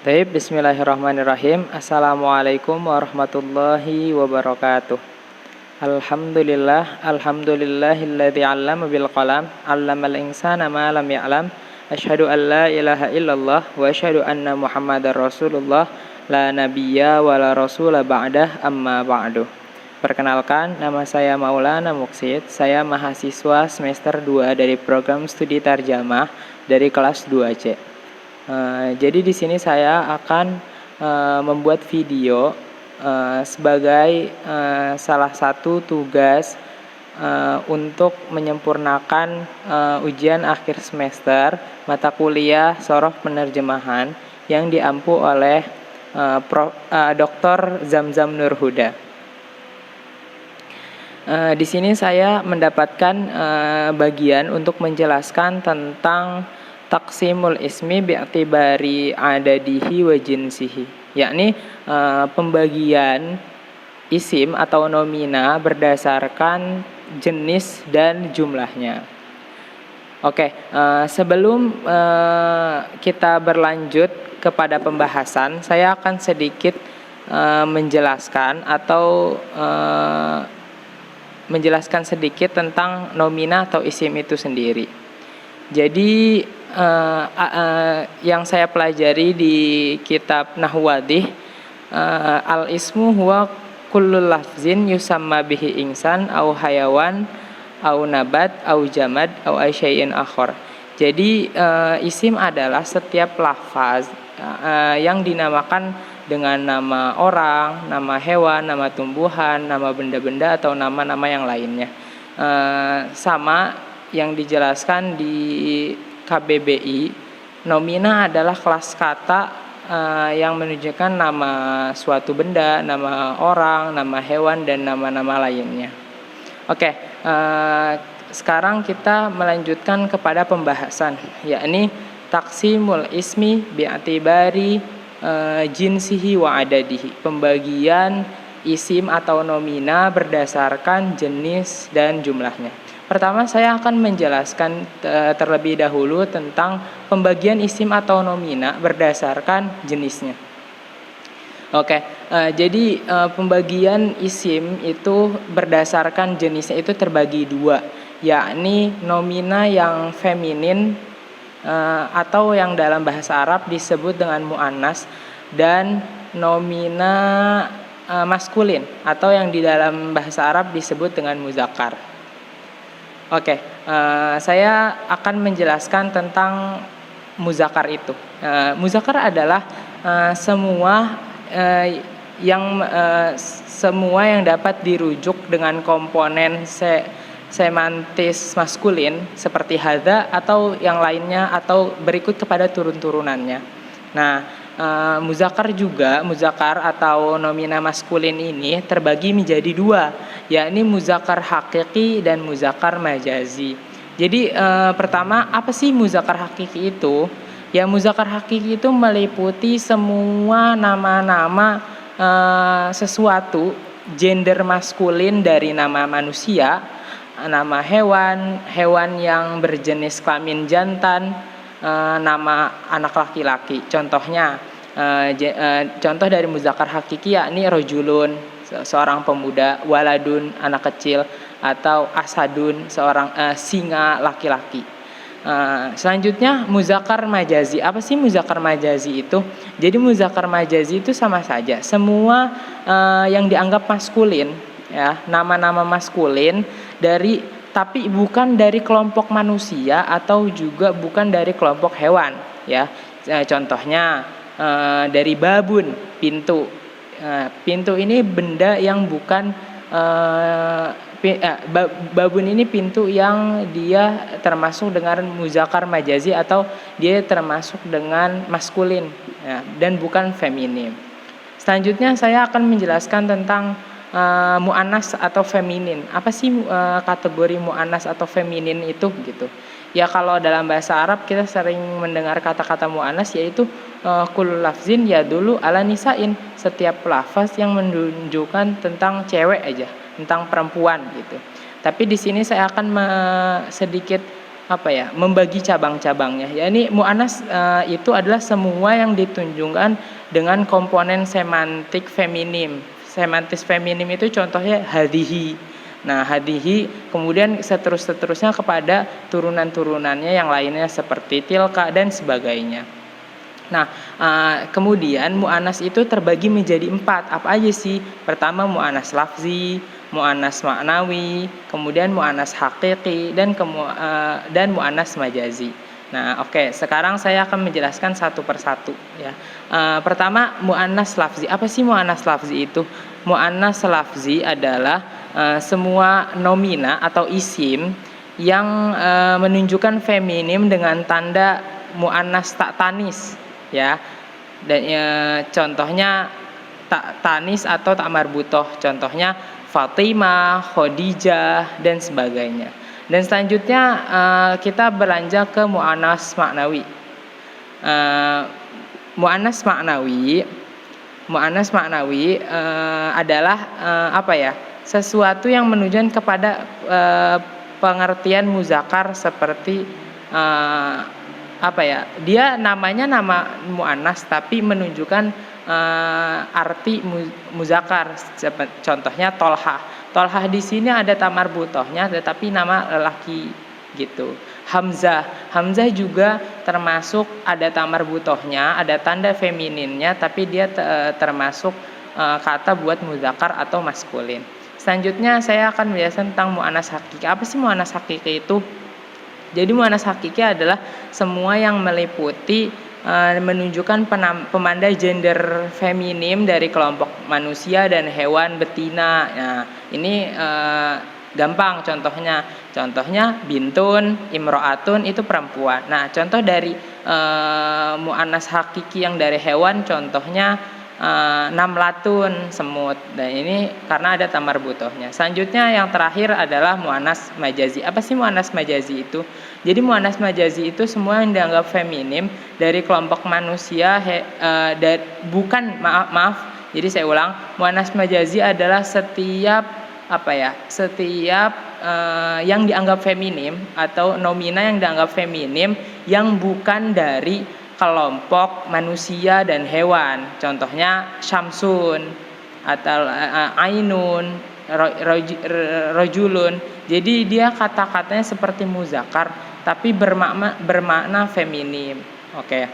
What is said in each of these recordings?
Taib, bismillahirrahmanirrahim. Assalamualaikum warahmatullahi wabarakatuh. Alhamdulillahilladzi 'allama bil qalam, 'allamal insana ma lam ya'lam. Asyhadu an la ilaha illallah wa asyhadu anna Muhammadar Rasulullah la nabiyya wa la rasula ba'dah, amma ba'du. Perkenalkan, nama saya Maulana Muksid. Saya mahasiswa semester 2 dari program studi Tarjamah dari kelas 2C. Jadi di sini saya akan membuat video sebagai salah satu tugas untuk menyempurnakan ujian akhir semester mata kuliah Shoroh Penerjemahan yang diampu oleh Dr. Zamzam Nurhuda. Di sini saya mendapatkan bagian untuk menjelaskan tentang Taqsimul ismi bi'tibari adadihi wa jinsihi, yakni pembagian isim atau nomina berdasarkan jenis dan jumlahnya. Oke, sebelum kita berlanjut kepada pembahasan, saya akan sedikit menjelaskan sedikit tentang nomina atau isim itu sendiri. Jadi yang saya pelajari di kitab Nahwadih, al-ismu huwa kullu lafzin yusamma bihi insan au hayawan au nabat au jamad au syai'in akhar. Jadi isim adalah setiap lafaz yang dinamakan dengan nama orang, nama hewan, nama tumbuhan, nama benda-benda atau nama-nama yang lainnya. Sama yang dijelaskan di KBBI, nomina adalah kelas kata yang menunjukkan nama suatu benda, nama orang, nama hewan, dan nama-nama lainnya. Oke, sekarang kita melanjutkan kepada pembahasan, yakni taqsimul ismi bi'atibari jinsihi wa adadihi, pembagian isim atau nomina berdasarkan jenis dan jumlahnya. Pertama, saya akan menjelaskan terlebih dahulu tentang pembagian isim atau nomina berdasarkan jenisnya. Oke, jadi pembagian isim itu berdasarkan jenisnya itu terbagi dua, yakni nomina yang feminin atau yang dalam bahasa Arab disebut dengan mu'annas, dan nomina maskulin atau yang di dalam bahasa Arab disebut dengan muzakkar. Oke, saya akan menjelaskan tentang muzakkar itu. Muzakkar adalah semua yang dapat dirujuk dengan komponen semantis maskulin seperti hadza atau yang lainnya atau berikut kepada turun-turunannya. Nah, muzakkar atau nomina maskulin ini terbagi menjadi dua, yakni muzakkar hakiki dan muzakkar majazi. Jadi pertama, apa sih muzakkar hakiki itu? Ya, muzakkar hakiki itu meliputi semua nama-nama sesuatu gender maskulin dari nama manusia, nama hewan yang berjenis kelamin jantan, nama anak laki-laki. Contohnya, contoh dari muzakkar hakiki yakni rojulun, seorang pemuda, waladun, anak kecil, atau asadun, seorang singa laki-laki. Selanjutnya muzakkar majazi. Apa sih muzakkar majazi itu? Jadi muzakkar majazi itu sama saja, semua yang dianggap maskulin, ya, nama-nama maskulin tapi bukan dari kelompok manusia atau juga bukan dari kelompok hewan, ya. Contohnya dari babun, pintu. Pintu ini benda yang bukan babun ini pintu yang dia termasuk dengan muzakkar majazi atau dia termasuk dengan maskulin, ya, dan bukan feminin. Selanjutnya saya akan menjelaskan tentang mu'annas atau feminin. Apa sih kategori mu'annas atau feminin itu gitu? Ya, kalau dalam bahasa Arab kita sering mendengar kata-kata mu'annas, yaitu kullu lafzin yadullu ala nisain, setiap lafaz yang menunjukkan tentang cewek aja, tentang perempuan gitu. Tapi di sini saya akan sedikit membagi cabang-cabangnya. Yakni mu'annas itu adalah semua yang ditunjukkan dengan komponen semantik feminim. Semantis feminim itu contohnya hadihi. Nah, hadihi kemudian seterusnya kepada turunan-turunannya yang lainnya seperti tilka dan sebagainya. Nah, kemudian mu'annas itu terbagi menjadi 4. Apa aja sih? Pertama mu'annas lafzi, mu'annas maknawi, kemudian mu'annas hakiki, dan mu'annas majazi. Nah, oke, sekarang saya akan menjelaskan satu persatu ya. Pertama mu'annas lafzi. Apa sih mu'annas lafzi itu? Mu'annas lafzi adalah semua nomina atau isim yang menunjukkan feminim dengan tanda mu'annas tak tanis ya. Dan contohnya tak tanis atau tak marbutoh. Contohnya Fatimah, Khadijah dan sebagainya. Dan selanjutnya kita beranjak ke mu'annas maknawi. Mu'annas maknawi adalah sesuatu yang menunjukkan kepada pengertian muzakkar seperti dia namanya nama mu'annas tapi menunjukkan arti muzakkar. Contohnya Tolhah. Tolhah di sini ada tamar butohnya tetapi nama lelaki gitu. Hamzah juga termasuk ada tamar butohnya, ada tanda femininnya tapi dia termasuk kata buat muzakkar atau maskulin. Selanjutnya saya akan menjelaskan tentang mu'annas hakiki. Apa sih mu'annas hakiki itu? Jadi mu'annas hakiki adalah semua yang meliputi menunjukkan pemandai gender feminim dari kelompok manusia dan hewan betina. Nah, ini gampang contohnya bintun, imro'atun itu perempuan. Nah, contoh dari mu'annas hakiki yang dari hewan contohnya namlatun, semut. Dan ini karena ada tamar butohnya. Selanjutnya yang terakhir adalah mu'annas majazi. Apa sih mu'annas majazi itu? Jadi mu'annas majazi itu semua yang dianggap feminim dari kelompok manusia Jadi saya ulang, mu'annas majazi adalah setiap yang dianggap feminim atau nomina yang dianggap feminim yang bukan dari kelompok manusia dan hewan. Contohnya syamsun atau ainun, rojulun. Jadi dia kata-katanya seperti muzakkar tapi bermakna feminim. Oke.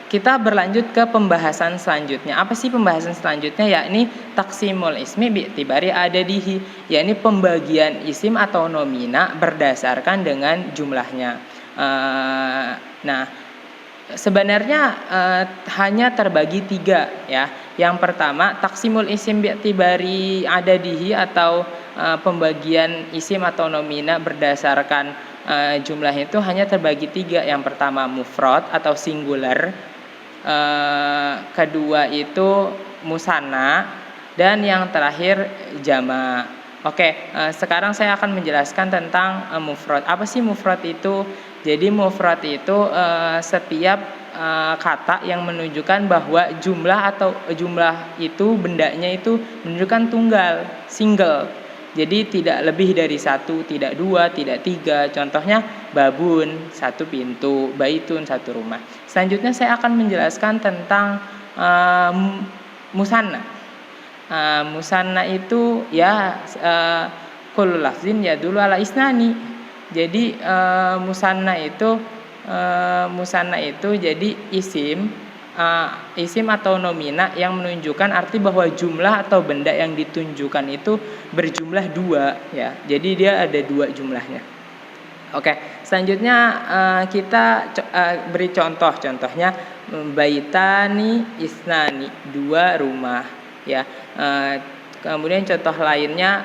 Kita berlanjut ke pembahasan selanjutnya. Apa sih pembahasan selanjutnya? Yakni taksimul ismi bi'tibari adadihi, yakni pembagian isim atau nomina berdasarkan dengan jumlahnya. Nah, sebenarnya hanya terbagi 3 ya. Yang pertama taksimul isim bi'tibari adadihi atau pembagian isim atau nomina berdasarkan jumlah itu hanya terbagi 3. Yang pertama mufrad atau singular, kedua itu musanna, dan yang terakhir jama'. Oke, sekarang saya akan menjelaskan tentang mufrad. Apa sih mufrad itu? Jadi mufrad itu setiap kata yang menunjukkan bahwa jumlah itu bendanya itu menunjukkan tunggal, single. Jadi tidak lebih dari 1, tidak 2, tidak 3. Contohnya babun, 1 pintu, baitun, 1 rumah. Selanjutnya saya akan menjelaskan tentang musanna. Musanna itu ya kullu lafzin yadullu ala isnani. Jadi musanna itu jadi isim atau nomina yang menunjukkan arti bahwa jumlah atau benda yang ditunjukkan itu berjumlah 2 ya. Jadi dia ada 2 jumlahnya. Oke, selanjutnya kita beri contohnya baitani isnani, 2 rumah ya. Kemudian contoh lainnya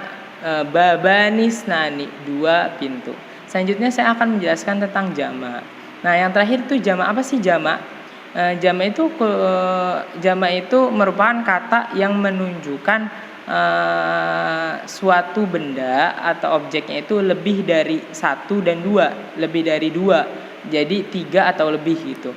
babani isnani, 2 pintu. Selanjutnya saya akan menjelaskan tentang jama'. Nah, yang terakhir itu jama'. Apa sih jama'? Jama' itu merupakan kata yang menunjukkan suatu benda atau objeknya itu lebih dari 1 dan 2, lebih dari 2. Jadi 3 atau lebih gitu.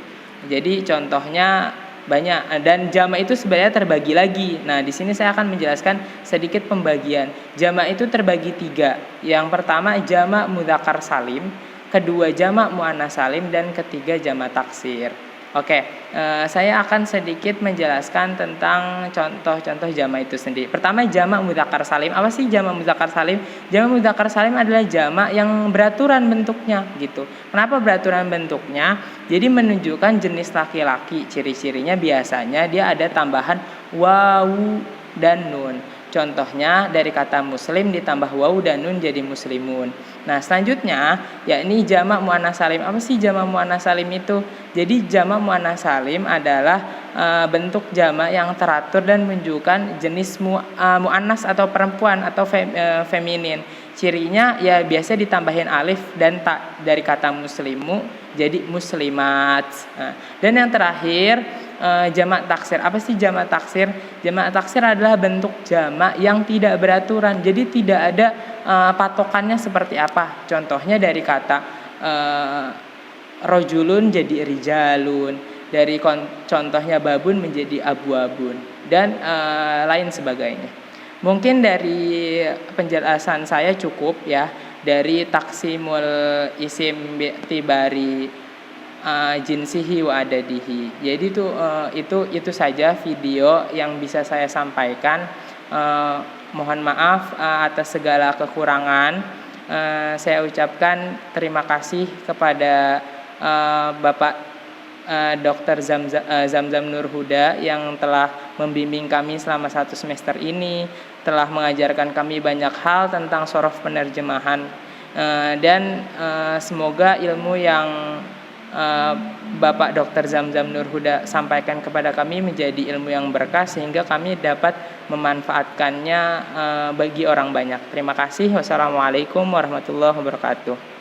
Jadi contohnya banyak, dan jamak itu sebenarnya terbagi lagi. Nah, di sini saya akan menjelaskan sedikit pembagian. Jamak itu terbagi 3. Yang pertama jamak mudzakkar salim, kedua jamak muannats salim, dan ketiga jamak taksir. Oke, saya akan sedikit menjelaskan tentang contoh-contoh jamak itu sendiri. Pertama, jamak mudzakkar salim. Apa sih jamak mudzakkar salim? Jamak mudzakkar salim adalah jamak yang beraturan bentuknya gitu. Kenapa beraturan bentuknya? Jadi menunjukkan jenis laki-laki. Ciri-cirinya biasanya dia ada tambahan wawu dan nun. Contohnya dari kata muslim ditambah wawu dan nun jadi muslimun. Nah, selanjutnya yakni jamak muannats salim. Apa sih jamak muannats salim itu? Jadi jamak muannats salim adalah bentuk jamak yang teratur dan menunjukkan jenis muannats atau perempuan atau feminin. Cirinya ya biasa ditambahin alif dan tak dari kata muslimu jadi muslimat. Dan yang terakhir jamak taksir. Apa sih jamak taksir? Jamak taksir adalah bentuk jamak yang tidak beraturan. Jadi tidak ada patokannya seperti apa. Contohnya dari kata rojulun jadi rijalun, dari contohnya babun menjadi abu-abun, dan lain sebagainya. Mungkin dari penjelasan saya cukup ya, dari taksimul isim bi'tibari jinsihi wa adadihi. Jadi itu saja video yang bisa saya sampaikan. Mohon maaf atas segala kekurangan. Saya ucapkan terima kasih kepada Bapak Dr. Zamzam Nur Huda yang telah membimbing kami selama 1 semester ini, telah mengajarkan kami banyak hal tentang shorof penerjemahan, dan semoga ilmu yang Bapak Dr. Zamzam Nur Huda sampaikan kepada kami menjadi ilmu yang berkah sehingga kami dapat memanfaatkannya bagi orang banyak. Terima kasih. Wassalamualaikum warahmatullahi wabarakatuh.